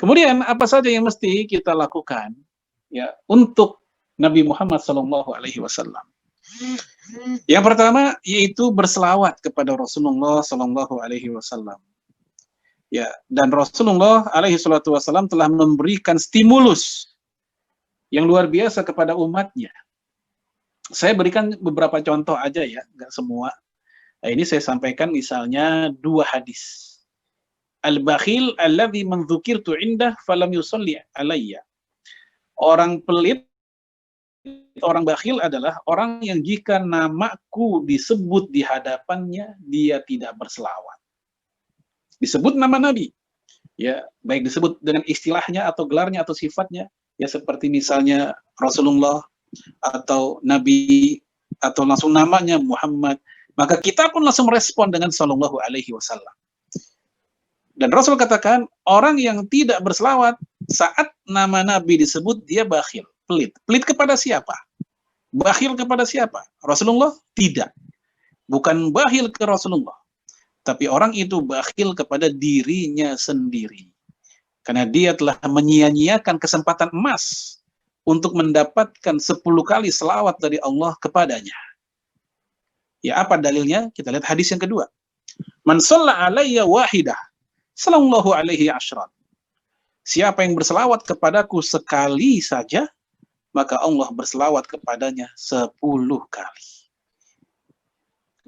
Kemudian apa saja yang mesti kita lakukan ya untuk Nabi Muhammad SAW? Yang pertama yaitu berselawat kepada Rasulullah SAW. Ya, dan Rasulullah SAW telah memberikan stimulus yang luar biasa kepada umatnya. Saya berikan beberapa contoh aja ya, nggak semua. Nah, ini saya sampaikan misalnya 2 hadis. Al-bakhil alladzi man dzukirtu indah falam yusalli alayya. Orang pelit, orang bakhil adalah orang yang jika namaku disebut di hadapannya, dia tidak berselawat. Disebut nama Nabi, ya, baik disebut dengan istilahnya atau gelarnya atau sifatnya, ya seperti misalnya Rasulullah atau Nabi atau langsung namanya Muhammad, maka kita pun langsung respon dengan sallallahu alaihi wasallam. Dan Rasul katakan, orang yang tidak berselawat saat nama Nabi disebut, dia bakhil, pelit. Pelit kepada siapa? Bakhil kepada siapa? Rasulullah? Tidak. Bukan bakhil ke Rasulullah. Tapi orang itu bakhil kepada dirinya sendiri. Karena dia telah menyia-nyiakan kesempatan emas untuk mendapatkan 10 kali selawat dari Allah kepadanya. Ya, apa dalilnya? Kita lihat hadis yang kedua. Man shalla alayya wahidah, sallallahu alaihi asyran. Siapa yang berselawat kepadaku sekali saja, maka Allah berselawat kepadanya 10 kali.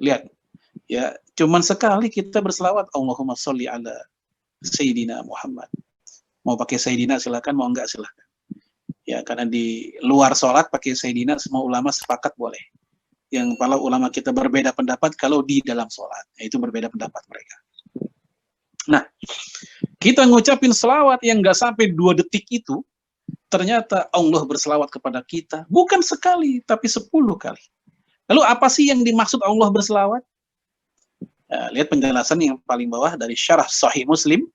Lihat, ya, cuman sekali kita berselawat, Allahumma sholli ala Sayyidina Muhammad. Mau pakai Sayyidina silakan, mau enggak silakan. Ya, karena di luar sholat pakai Sayyidina semua ulama sepakat boleh. Yang para ulama kita berbeda pendapat kalau di dalam sholat, itu berbeda pendapat mereka. Nah, kita ngucapin selawat yang nggak sampai 2 detik itu, ternyata Allah berselawat kepada kita, bukan sekali, tapi 10 kali. Lalu apa sih yang dimaksud Allah berselawat? Nah, lihat penjelasan yang paling bawah dari Syarah Sahih Muslim.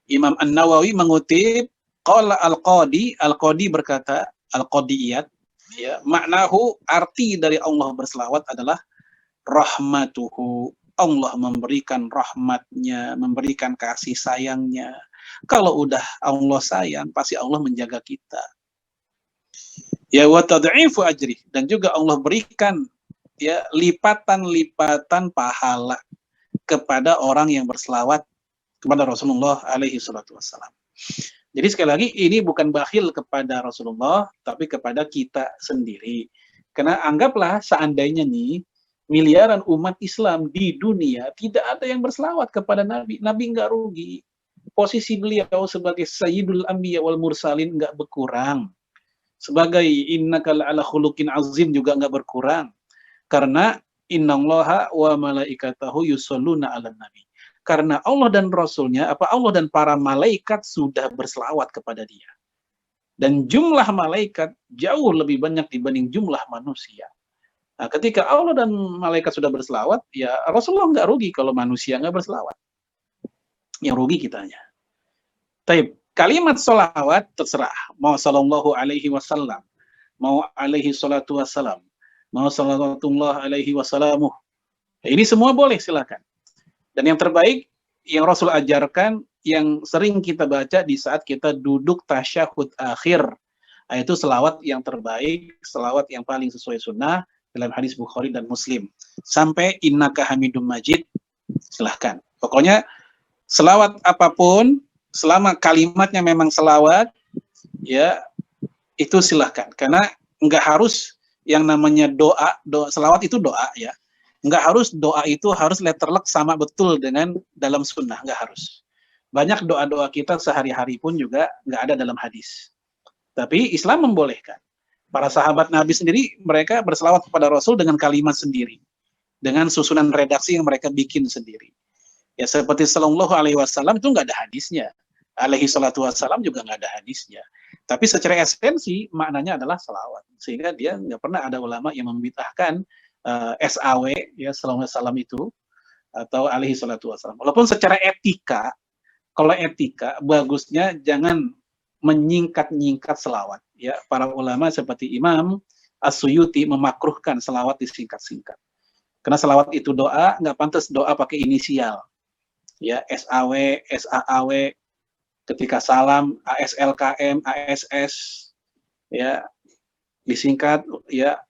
Imam An-Nawawi mengutip, qala Al-Qadi berkata, Al-Qadiyat, ya, maknahu, arti dari Allah berselawat adalah rahmatuhu, Allah memberikan rahmatnya, memberikan kasih sayangnya. Kalau udah Allah sayang, pasti Allah menjaga kita. Ya, wa tad'ifu ajri, dan juga Allah berikan ya lipatan-lipatan pahala kepada orang yang berselawat kepada Rasulullah alaihi salatu wassalam. Jadi sekali lagi ini bukan bakhil kepada Rasulullah, tapi kepada kita sendiri. Karena anggaplah seandainya nih miliaran umat Islam di dunia tidak ada yang berselawat kepada Nabi. Nabi nggak rugi. Posisi beliau sebagai Sayyidul Anbiya wal Mursalin nggak berkurang. Sebagai innaka la'ala khuluqin azim juga nggak berkurang. Karena innallaha wa malaikatahu yusholluna 'alan nabi. Karena Allah dan Rasulnya, Allah dan para malaikat sudah berselawat kepada dia. Dan jumlah malaikat jauh lebih banyak dibanding jumlah manusia. Nah, ketika Allah dan malaikat sudah berselawat, ya Rasulullah nggak rugi kalau manusia nggak berselawat. Yang rugi kitanya. Taib, kalimat sholawat terserah. Mau sallallahu alaihi wasallam, mau alaihi salatu wassalam, mau salawatullah alaihi wasallamuh. Ini semua boleh, silakan. Dan yang terbaik, yang Rasul ajarkan, yang sering kita baca di saat kita duduk tasyahud akhir, yaitu selawat yang terbaik, selawat yang paling sesuai sunnah, dalam hadis Bukhari dan Muslim. Sampai innaka hamidum majid, silahkan. Pokoknya selawat apapun, selama kalimatnya memang selawat, ya itu silahkan. Karena nggak harus yang namanya doa selawat itu doa ya. Nggak harus doa itu harus letterlek sama betul dengan dalam sunnah, nggak harus. Banyak doa-doa kita sehari-hari pun juga nggak ada dalam hadis. Tapi Islam membolehkan. Para sahabat Nabi sendiri, mereka berselawat kepada Rasul dengan kalimat sendiri. Dengan susunan redaksi yang mereka bikin sendiri. Ya seperti sallallahu alaihi wasallam itu nggak ada hadisnya. Alaihi salatu wassalam juga nggak ada hadisnya. Tapi secara esensi, maknanya adalah selawat. Sehingga dia nggak pernah ada ulama yang membid'ahkan SAW, ya sallallahu alaihi wasallam itu, atau alaihi salatu wassalam. Walaupun secara etika, kalau etika, bagusnya jangan menyingkat-nyingkat selawat. Ya, para ulama seperti Imam As-Suyuti memakruhkan selawat disingkat-singkat. Karena selawat itu doa, nggak pantas doa pakai inisial. Ya, SAW, SAAW, ketika salam ASLKM, ASS, ya disingkat ya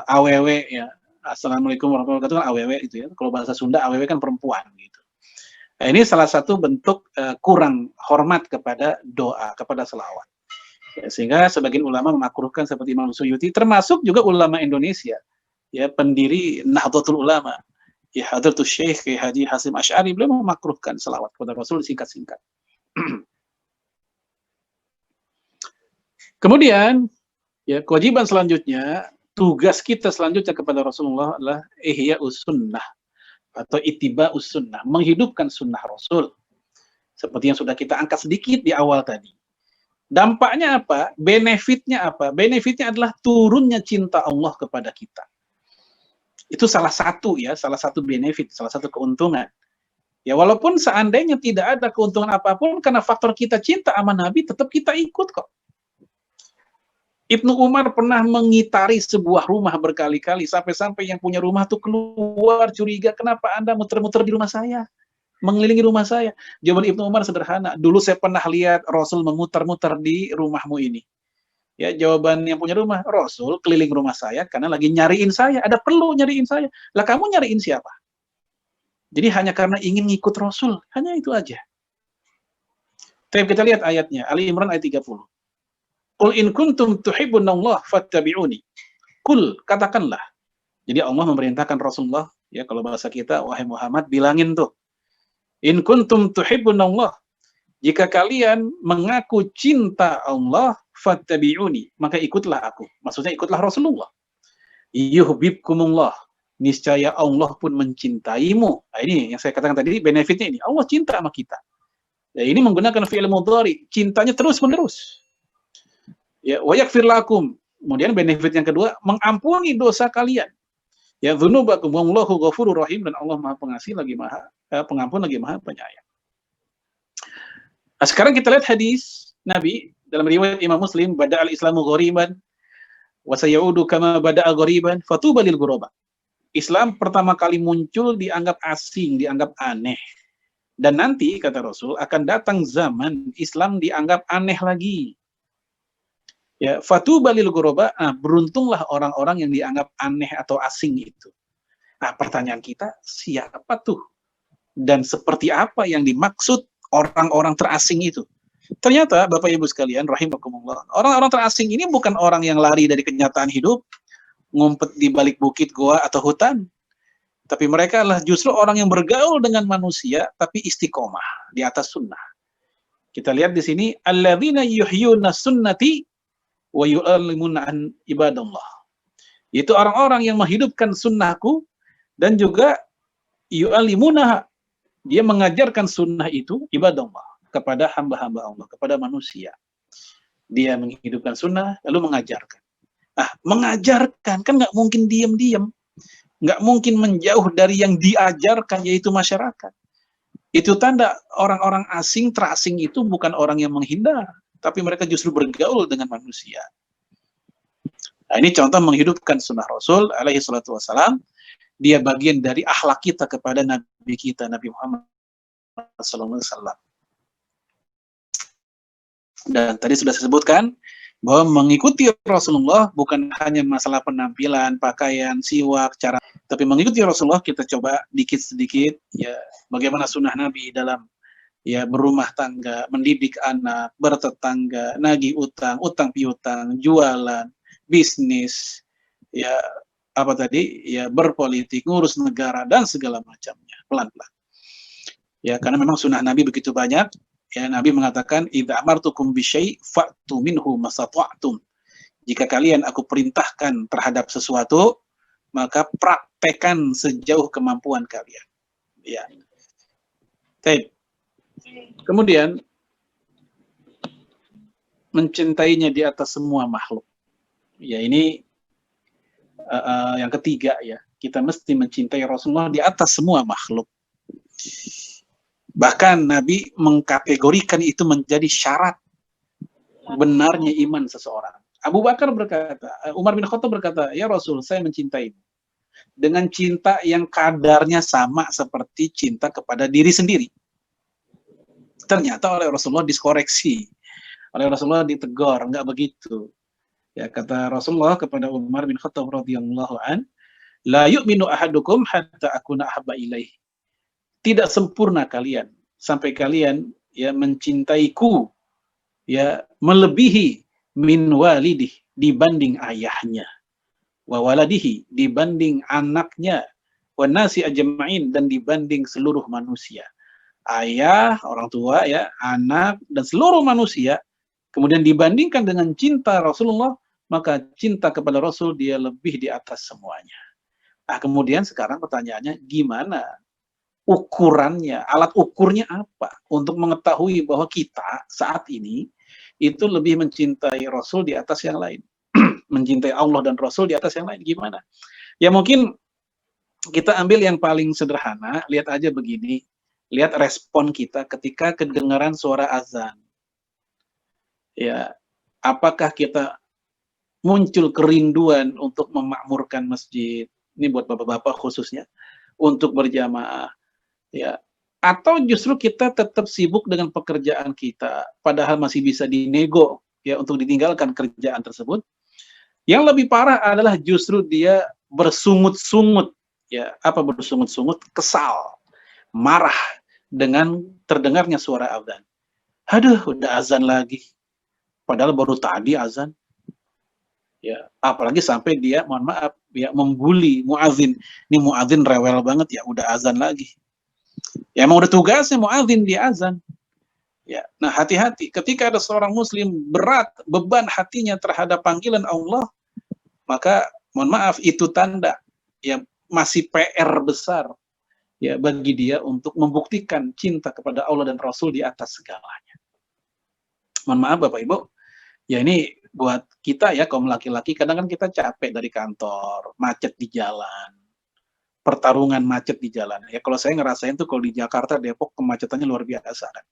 AWW ya. Assalamualaikum warahmatullahi wabarakatuh kan AWW itu ya. Kalau bahasa Sunda AWW kan perempuan gitu. Nah, ini salah satu bentuk kurang hormat kepada doa, kepada selawat. Ya, sehingga sebagian ulama memakruhkan seperti Imam Suyuti, termasuk juga ulama Indonesia, ya pendiri Nahdlatul Ulama, ya Hadratus Syekh Haji Hasyim Asy'ari, beliau memakruhkan selawat kepada Rasul singkat-singkat. Kemudian, ya kewajiban selanjutnya, tugas kita selanjutnya kepada Rasulullah adalah ihya'us sunnah atau ittiba'us sunnah, menghidupkan sunnah Rasul. Seperti yang sudah kita angkat sedikit di awal tadi. Dampaknya apa? Benefitnya apa? Benefitnya adalah turunnya cinta Allah kepada kita. Itu salah satu ya, salah satu benefit, salah satu keuntungan. Ya walaupun seandainya tidak ada keuntungan apapun, karena faktor kita cinta sama Nabi, tetap kita ikut kok. Ibnu Umar pernah mengitari sebuah rumah berkali-kali, sampai-sampai yang punya rumah tuh keluar curiga, kenapa Anda muter-muter di rumah saya? Mengelilingi rumah saya. Jawaban Ibnu Umar sederhana. Dulu saya pernah lihat Rasul memutar-mutar di rumahmu ini. Ya, jawaban yang punya rumah, Rasul keliling rumah saya karena lagi nyariin saya. Ada perlu nyariin saya. Lah kamu nyariin siapa? Jadi hanya karena ingin ngikut Rasul. Hanya itu aja. Tapi kita lihat ayatnya. Ali Imran ayat 30. Qul in kuntum tuhibbunallah fattabi'uni. Qul, katakanlah. Jadi Allah memerintahkan Rasulullah, ya kalau bahasa kita, wahai Muhammad, bilangin tuh. In kuntum tuhibbunallah, jika kalian mengaku cinta Allah, fattabi'uni, maka ikutlah aku. Maksudnya ikutlah Rasulullah. Yuhibbukumullah, niscaya Allah pun mencintaimu. Nah, ini yang saya katakan tadi, benefitnya ini. Allah cinta sama kita. Ya, ini menggunakan fi'il mudhari, cintanya terus-menerus. Ya, wa yaghfir lakum. Kemudian benefit yang kedua, mengampuni dosa kalian. Ya dzunubakum wallahu ghafurur rahim, dan Allah Maha Pengasih lagi Maha Pengampun lagi Maha Penyayang. Nah, sekarang kita lihat hadis Nabi dalam riwayat Imam Muslim, bada'al islamu ghariban wa sayaudu kama bada'a ghariban fatuba lil ghuraba. Islam pertama kali muncul dianggap asing, dianggap aneh. Dan nanti kata Rasul akan datang zaman Islam dianggap aneh lagi. Ya, fatuba lil ghuraba, beruntunglah orang-orang yang dianggap aneh atau asing itu. Nah, pertanyaan kita, siapa tuh? Dan seperti apa yang dimaksud orang-orang terasing itu? Ternyata, Bapak Ibu sekalian, rahimakumullah, orang-orang terasing ini bukan orang yang lari dari kenyataan hidup, ngumpet di balik bukit, goa, atau hutan. Tapi mereka adalah justru orang yang bergaul dengan manusia, tapi istiqomah, di atas sunnah. Kita lihat di sini, alladzina yuhyuna sunnati wa yu'allimuna an ibadallah. Itu orang-orang yang menghidupkan sunnahku dan juga yu'allimuna, dia mengajarkan sunnah itu ibadallah kepada hamba-hamba Allah, kepada manusia. Dia menghidupkan sunnah lalu mengajarkan. Mengajarkan kan nggak mungkin diam-diam, nggak mungkin menjauh dari yang diajarkan, yaitu masyarakat. Itu tanda orang-orang asing, terasing itu bukan orang yang menghindar, tapi mereka justru bergaul dengan manusia. Nah, ini contoh menghidupkan sunnah Rasul alaihi salatu wassalam. Dia bagian dari akhlak kita kepada Nabi kita, Nabi Muhammad sallallahu alaihi wasallam. Dan tadi sudah saya sebutkan bahwa mengikuti Rasulullah bukan hanya masalah penampilan, pakaian, siwak, cara, tapi mengikuti Rasulullah kita coba dikit-sedikit ya bagaimana sunnah Nabi dalam ya berumah tangga, mendidik anak, bertetangga, nagih utang, utang piutang, jualan, bisnis, ya apa tadi, ya berpolitik, ngurus negara dan segala macamnya, pelan-pelan. Ya karena memang sunnah Nabi begitu banyak. Ya Nabi mengatakan, idza amartukum bisyai' fa'tu minhu masata'tum. Jika kalian aku perintahkan terhadap sesuatu, maka praktekkan sejauh kemampuan kalian. Ya. Baik. Kemudian mencintainya di atas semua makhluk. Ya ini yang ketiga ya. Kita mesti mencintai Rasulullah di atas semua makhluk. Bahkan Nabi mengkategorikan itu menjadi syarat benarnya iman seseorang. Abu Bakar berkata, Umar bin Khattab berkata, ya Rasul, saya mencintaimu dengan cinta yang kadarnya sama seperti cinta kepada diri sendiri. Ternyata oleh Rasulullah diskoreksi, oleh Rasulullah ditegur, enggak begitu. Ya, kata Rasulullah kepada Umar bin Khattab radhiyallahu an, la yu'minu ahadukum hatta akuna ahabba ilaihi. Tidak sempurna kalian sampai kalian ya mencintaiku ya melebihi min walidih, dibanding ayahnya, wa waladihi, dibanding anaknya, wa nasi ajma'in, dan dibanding seluruh manusia. Ayah, orang tua ya, anak, dan seluruh manusia, kemudian dibandingkan dengan cinta Rasulullah, maka cinta kepada Rasul dia lebih di atas semuanya. Nah, kemudian sekarang pertanyaannya, gimana ukurannya, alat ukurnya apa untuk mengetahui bahwa kita saat ini itu lebih mencintai Rasul di atas yang lain, mencintai Allah dan Rasul di atas yang lain, gimana? Ya mungkin kita ambil yang paling sederhana, lihat aja begini, lihat respon kita ketika kedengaran suara azan. Ya, apakah kita muncul kerinduan untuk memakmurkan masjid? Ini buat bapak-bapak khususnya, untuk berjamaah. Ya, atau justru kita tetap sibuk dengan pekerjaan kita, padahal masih bisa dinego ya untuk ditinggalkan kerjaan tersebut. Yang lebih parah adalah justru dia bersungut-sungut, ya, apa bersungut-sungut? Kesal, marah dengan terdengarnya suara azan. Aduh, udah azan lagi. Padahal baru tadi azan. Ya, apalagi sampai dia, mohon maaf, ya membuli muadzin. Ini muadzin rewel banget ya, udah azan lagi. Ya emang udah tugasnya muadzin di azan. Ya, nah hati-hati ketika ada seorang muslim berat beban hatinya terhadap panggilan Allah, maka mohon maaf itu tanda ya masih PR besar ya bagi dia untuk membuktikan cinta kepada Allah dan Rasul di atas segalanya. Mohon maaf Bapak Ibu, ya ini buat kita ya kaum laki-laki, kadang kan kita capek dari kantor, macet di jalan, pertarungan macet di jalan. Ya kalau saya ngerasain tuh kalau di Jakarta, Depok kemacetannya luar biasa kan.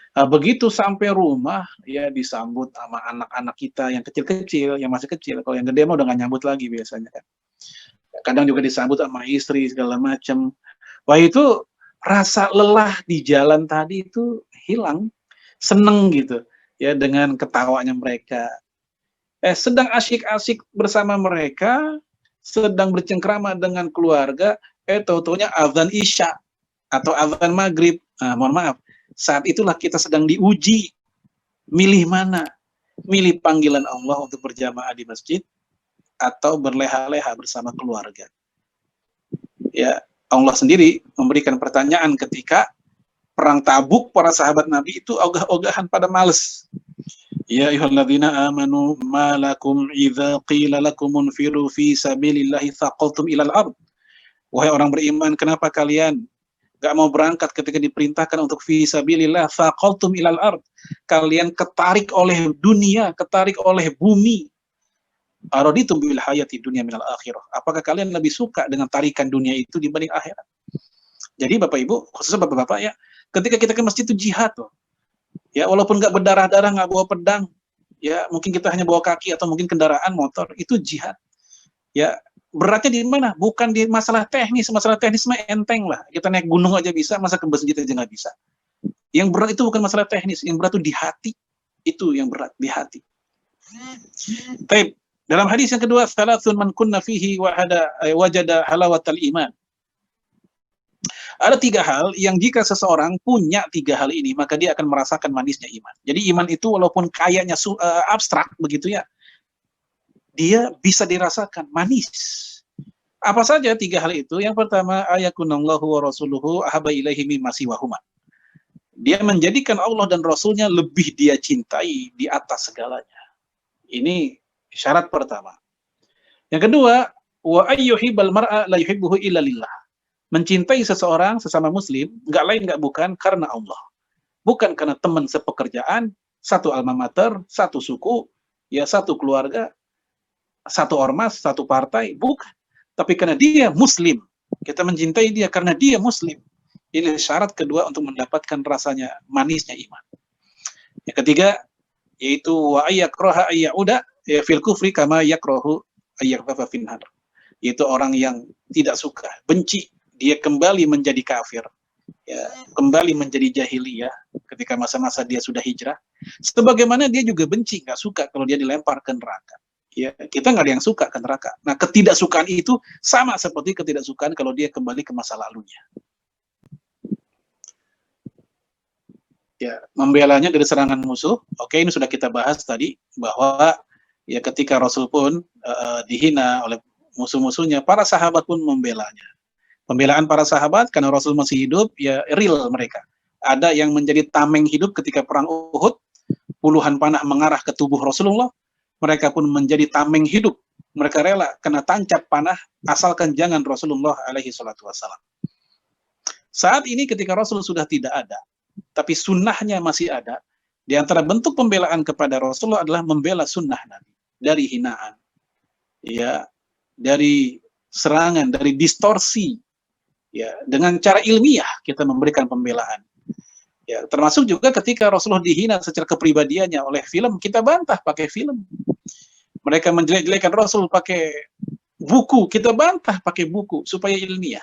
Nah, begitu sampai rumah ya disambut sama anak-anak kita yang kecil-kecil, yang masih kecil. Kalau yang gede mah udah nggak nyambut lagi biasanya kan. Kadang juga disambut sama istri segala macam. Wah itu rasa lelah di jalan tadi itu hilang, seneng gitu ya dengan ketawanya mereka. Sedang asyik-asyik bersama mereka, sedang bercengkrama dengan keluarga, tahu-taunya azan Isya atau azan Maghrib. Nah, mohon maaf, saat itulah kita sedang diuji. Milih mana? Milih panggilan Allah untuk berjamaah di masjid atau berleha-leha bersama keluarga. Ya, Allah sendiri memberikan pertanyaan ketika perang Tabuk, para sahabat Nabi itu ogah-ogahan pada males. Ya ayyuhalladzina amanu ma lakum idza qila lakum unfiru fi sabilillahi thaqaltum ilal ard. Wahai orang beriman, kenapa kalian gak mau berangkat ketika diperintahkan untuk fi sabilillah, thaqaltum ilal ard. Kalian ketarik oleh dunia, ketarik oleh bumi. Araditum bil hayati dunya minal akhirah. Apakah kalian lebih suka dengan tarikan dunia itu dibanding akhirat? Jadi Bapak Ibu, khususnya Bapak-bapak ya, ketika kita ke masjid itu jihad loh. Ya, walaupun nggak berdarah-darah, nggak bawa pedang, ya mungkin kita hanya bawa kaki atau mungkin kendaraan motor, itu jihad. Ya, beratnya di mana? Bukan di masalah teknis mah enteng lah. Kita naik gunung aja bisa, masa ke masjid aja nggak bisa. Yang berat itu bukan masalah teknis, yang berat itu di hati. Itu yang berat, di hati. Taib. Dalam hadis yang kedua, salasun man kunna fihi wajada halawatal iman. Ada 3 hal yang jika seseorang punya 3 hal ini, maka dia akan merasakan manisnya iman. Jadi iman itu walaupun kayaknya abstrak begitu ya, dia bisa dirasakan manis. Apa saja 3 hal itu? Yang pertama, ayakunallahu wa rasuluhu ahabba ilaihi mimma siwahuma. Dia menjadikan Allah dan Rasulnya lebih dia cintai di atas segalanya. Ini syarat pertama. Yang kedua, wa ayyuhibbal mar'a la yuhibbuhu illa lillah. Mencintai seseorang sesama muslim, nggak lain nggak bukan karena Allah. Bukan karena teman sepekerjaan, satu alma mater, satu suku, ya satu keluarga, satu ormas, satu partai, bukan. Tapi karena dia muslim. Kita mencintai dia karena dia muslim. Ini syarat kedua untuk mendapatkan rasanya manisnya iman. Yang ketiga, yaitu wa ayyakraha ayyauda fil kufri kama yakrahu ayyaqfa finnar. Yaitu orang yang tidak suka, benci dia kembali menjadi kafir, ya, kembali menjadi jahiliyah ketika masa-masa dia sudah hijrah. Sebagaimana dia juga benci, nggak suka kalau dia dilempar ke neraka. Ya, kita nggak ada yang suka ke neraka. Nah, ketidaksukaan itu sama seperti ketidaksukaan kalau dia kembali ke masa lalunya. Ya, membelanya dari serangan musuh. Oke, ini sudah kita bahas tadi bahwa ya ketika Rasul pun dihina oleh musuh-musuhnya, para sahabat pun membelanya. Pembelaan para sahabat karena Rasul masih hidup, ya real mereka. Ada yang menjadi tameng hidup ketika perang Uhud, puluhan panah mengarah ke tubuh Rasulullah, mereka pun menjadi tameng hidup. Mereka rela kena tancap panah asalkan jangan Rasulullah alaihi salatu wassalam. Saat ini ketika Rasul sudah tidak ada, tapi sunnahnya masih ada, di antara bentuk pembelaan kepada Rasulullah adalah membela sunnah Nabi dari hinaan, ya, dari serangan, dari distorsi. Ya, dengan cara ilmiah kita memberikan pembelaan. Ya, termasuk juga ketika Rasulullah dihina secara kepribadiannya oleh film, kita bantah pakai film. Mereka menjelek-jelekan Rasul pakai buku, kita bantah pakai buku supaya ilmiah.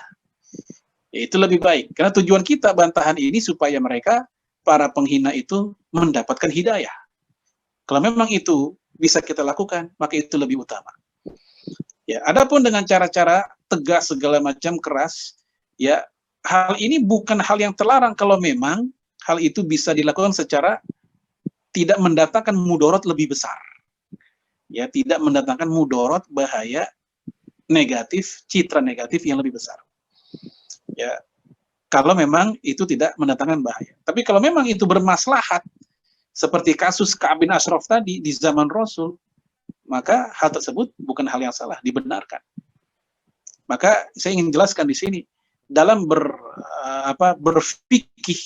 Ya, itu lebih baik. Karena tujuan kita bantahan ini supaya mereka, para penghina itu mendapatkan hidayah. Kalau memang itu bisa kita lakukan, maka itu lebih utama. Ya, adapun dengan cara-cara tegas segala macam keras, ya, hal ini bukan hal yang terlarang kalau memang hal itu bisa dilakukan secara tidak mendatangkan mudorot lebih besar. Ya, tidak mendatangkan mudorot, bahaya negatif, citra negatif yang lebih besar. Ya, kalau memang itu tidak mendatangkan bahaya. Tapi kalau memang itu bermaslahat, seperti kasus Ka'ab bin Ashraf tadi di zaman Rasul, maka hal tersebut bukan hal yang salah, dibenarkan. Maka saya ingin jelaskan di sini, dalam berfikih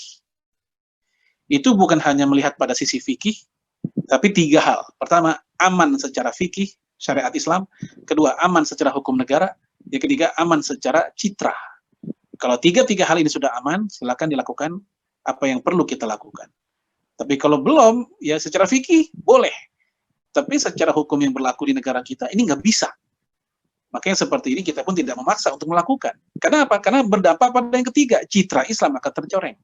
itu bukan hanya melihat pada sisi fikih, tapi 3 hal. Pertama, aman secara fikih syariat Islam. Kedua, aman secara hukum negara. Yang ketiga, aman secara citra. Kalau 3 hal ini sudah aman, silakan dilakukan apa yang perlu kita lakukan. Tapi kalau belum, ya secara fikih boleh. Tapi secara hukum yang berlaku di negara kita ini nggak bisa. Makanya seperti ini kita pun tidak memaksa untuk melakukan. Karena apa? Karena berdampak pada yang ketiga, citra Islam akan tercoreng.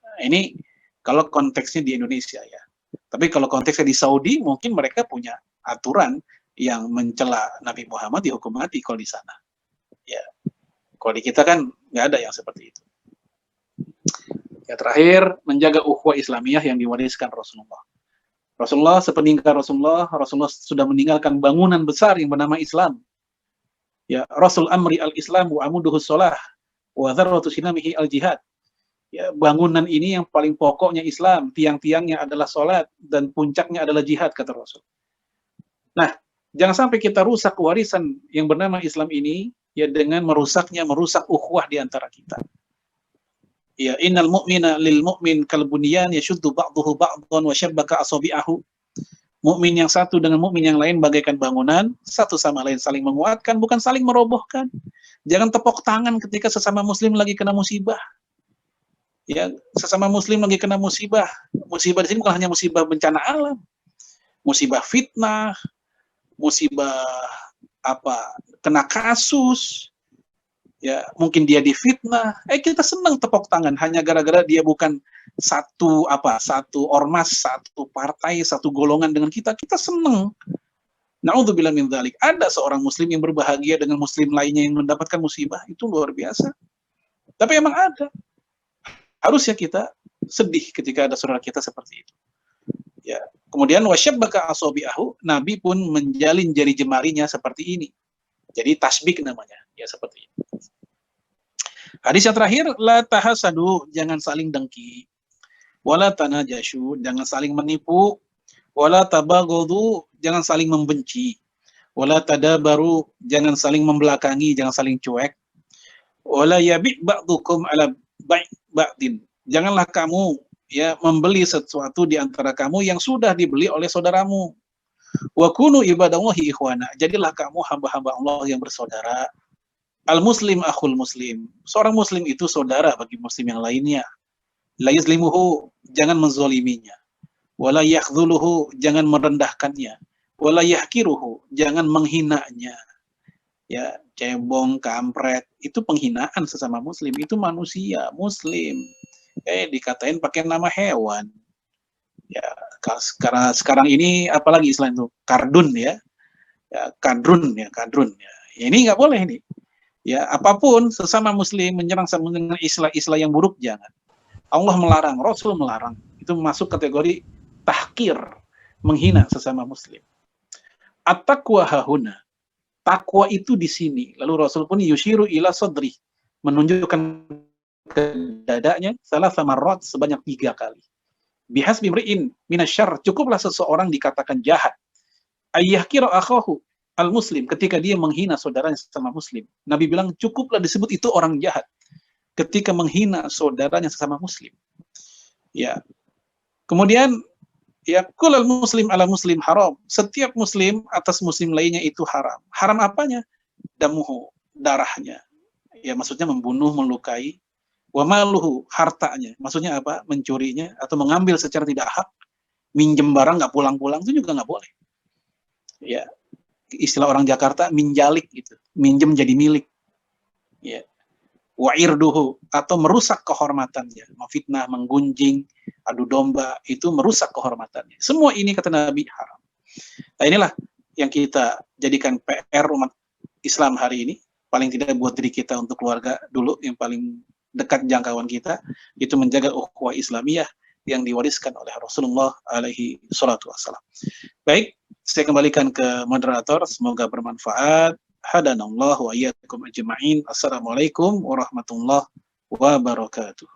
Nah, ini kalau konteksnya di Indonesia ya. Tapi kalau konteksnya di Saudi, mungkin mereka punya aturan yang mencela Nabi Muhammad dihukum mati kalau di sana. Ya, kalau di kita kan nggak ada yang seperti itu. Ya, terakhir, menjaga ukhuwah Islamiyah yang diwariskan Rasulullah. Rasulullah, sepeninggal Rasulullah sudah meninggalkan bangunan besar yang bernama Islam. Ya, Rasul amri al-Islam wa amuduhu sholah wa dzarratu sinamihi al-jihad. Ya, bangunan ini yang paling pokoknya Islam, tiang-tiangnya adalah sholat dan puncaknya adalah jihad, kata Rasul. Nah, jangan sampai kita rusak warisan yang bernama Islam ini ya dengan merusak ukhuwah di antara kita. Ya, innal mu'mina lil mu'min kal bunyan yashuddu ba'dahu ba'dhan wa syabbaka asabi'ahu. Mukmin yang satu dengan mukmin yang lain bagaikan bangunan, satu sama lain saling menguatkan, bukan saling merobohkan. Jangan tepuk tangan ketika sesama muslim lagi kena musibah. Ya, sesama muslim lagi kena musibah. Musibah di sini bukan hanya musibah bencana alam. Musibah fitnah, musibah kena kasus. Ya, mungkin dia difitnah, kita senang tepuk tangan hanya gara-gara dia bukan satu ormas, satu partai, satu golongan dengan kita senang. Na'udzubillah min dzalik. Ada seorang muslim yang berbahagia dengan muslim lainnya yang mendapatkan musibah, itu luar biasa. Tapi emang ada. Harusnya kita sedih ketika ada saudara kita seperti itu. Ya. Kemudian wasyabbaka asabi'ahu, Nabi pun menjalin jari jemarinya seperti ini. Jadi tasbik namanya, ya seperti itu. Hadis yang terakhir, la tahasadu, jangan saling dengki. Wala tanajashu, jangan saling menipu. Wala tabaghadu, jangan saling membenci. Wala tadabaru, jangan saling membelakangi, jangan saling cuek. Wala yabi' ba'dukum ala ba'din. Janganlah kamu ya membeli sesuatu di antara kamu yang sudah dibeli oleh saudaramu. Wa kunu ibadallahi ikhwana. Jadilah kamu hamba-hamba Allah yang bersaudara. Al-muslim akhul muslim. Seorang muslim itu saudara bagi muslim yang lainnya. La yuzlimuhu, jangan menzoliminya. Wala yakhdhuluhu, jangan merendahkannya. Wala yahkiruhu, jangan menghinanya. ya cebong, kampret, itu penghinaan sesama muslim, itu manusia muslim. Dikatain pakai nama hewan. Ya, sekarang ini apalagi istilah itu kardun ya. Kadrun ya. Ini nggak boleh nih. Ya, apapun sesama muslim menyerang sama dengan istilah-istilah yang buruk jangan. Allah melarang, Rasul melarang. Itu masuk kategori tahkir, menghina sesama muslim. At-taqwa hahuna. Takwa itu di sini. Lalu Rasul pun yushiru ila sadri, menunjukkan ke dadanya salah sama rot sebanyak 3 kali. Bihasbi mri'in minasyarr, cukuplah seseorang dikatakan jahat. Ayyahkira akhahu al-muslim, ketika dia menghina saudaranya sesama muslim. Nabi bilang cukuplah disebut itu orang jahat ketika menghina saudaranya sesama muslim. Ya. Kemudian ya kulal muslim ala muslim haram. Setiap muslim atas muslim lainnya itu haram. Haram apanya? Damuhu, darahnya. Ya maksudnya membunuh, melukai. Wa maluhu, hartanya. Maksudnya apa? Mencurinya atau mengambil secara tidak hak. Minjem barang nggak pulang-pulang itu juga nggak boleh. Ya. Istilah orang Jakarta minjalik gitu. Minjem jadi milik. Ya. Wa irduhu, atau merusak kehormatannya, memfitnah, menggunjing, adu domba, itu merusak kehormatannya. Semua ini kata Nabi haram. Nah inilah yang kita jadikan PR umat Islam hari ini, paling tidak buat diri kita untuk keluarga dulu, yang paling dekat jangkauan kita, itu menjaga ukhuwah Islamiyah yang diwariskan oleh Rasulullah alaihi salatu wassalam. Baik, saya kembalikan ke moderator, semoga bermanfaat. Hadanallahu wa iyyakum ajma'in. Assalamualaikum warahmatullahi wabarakatuh.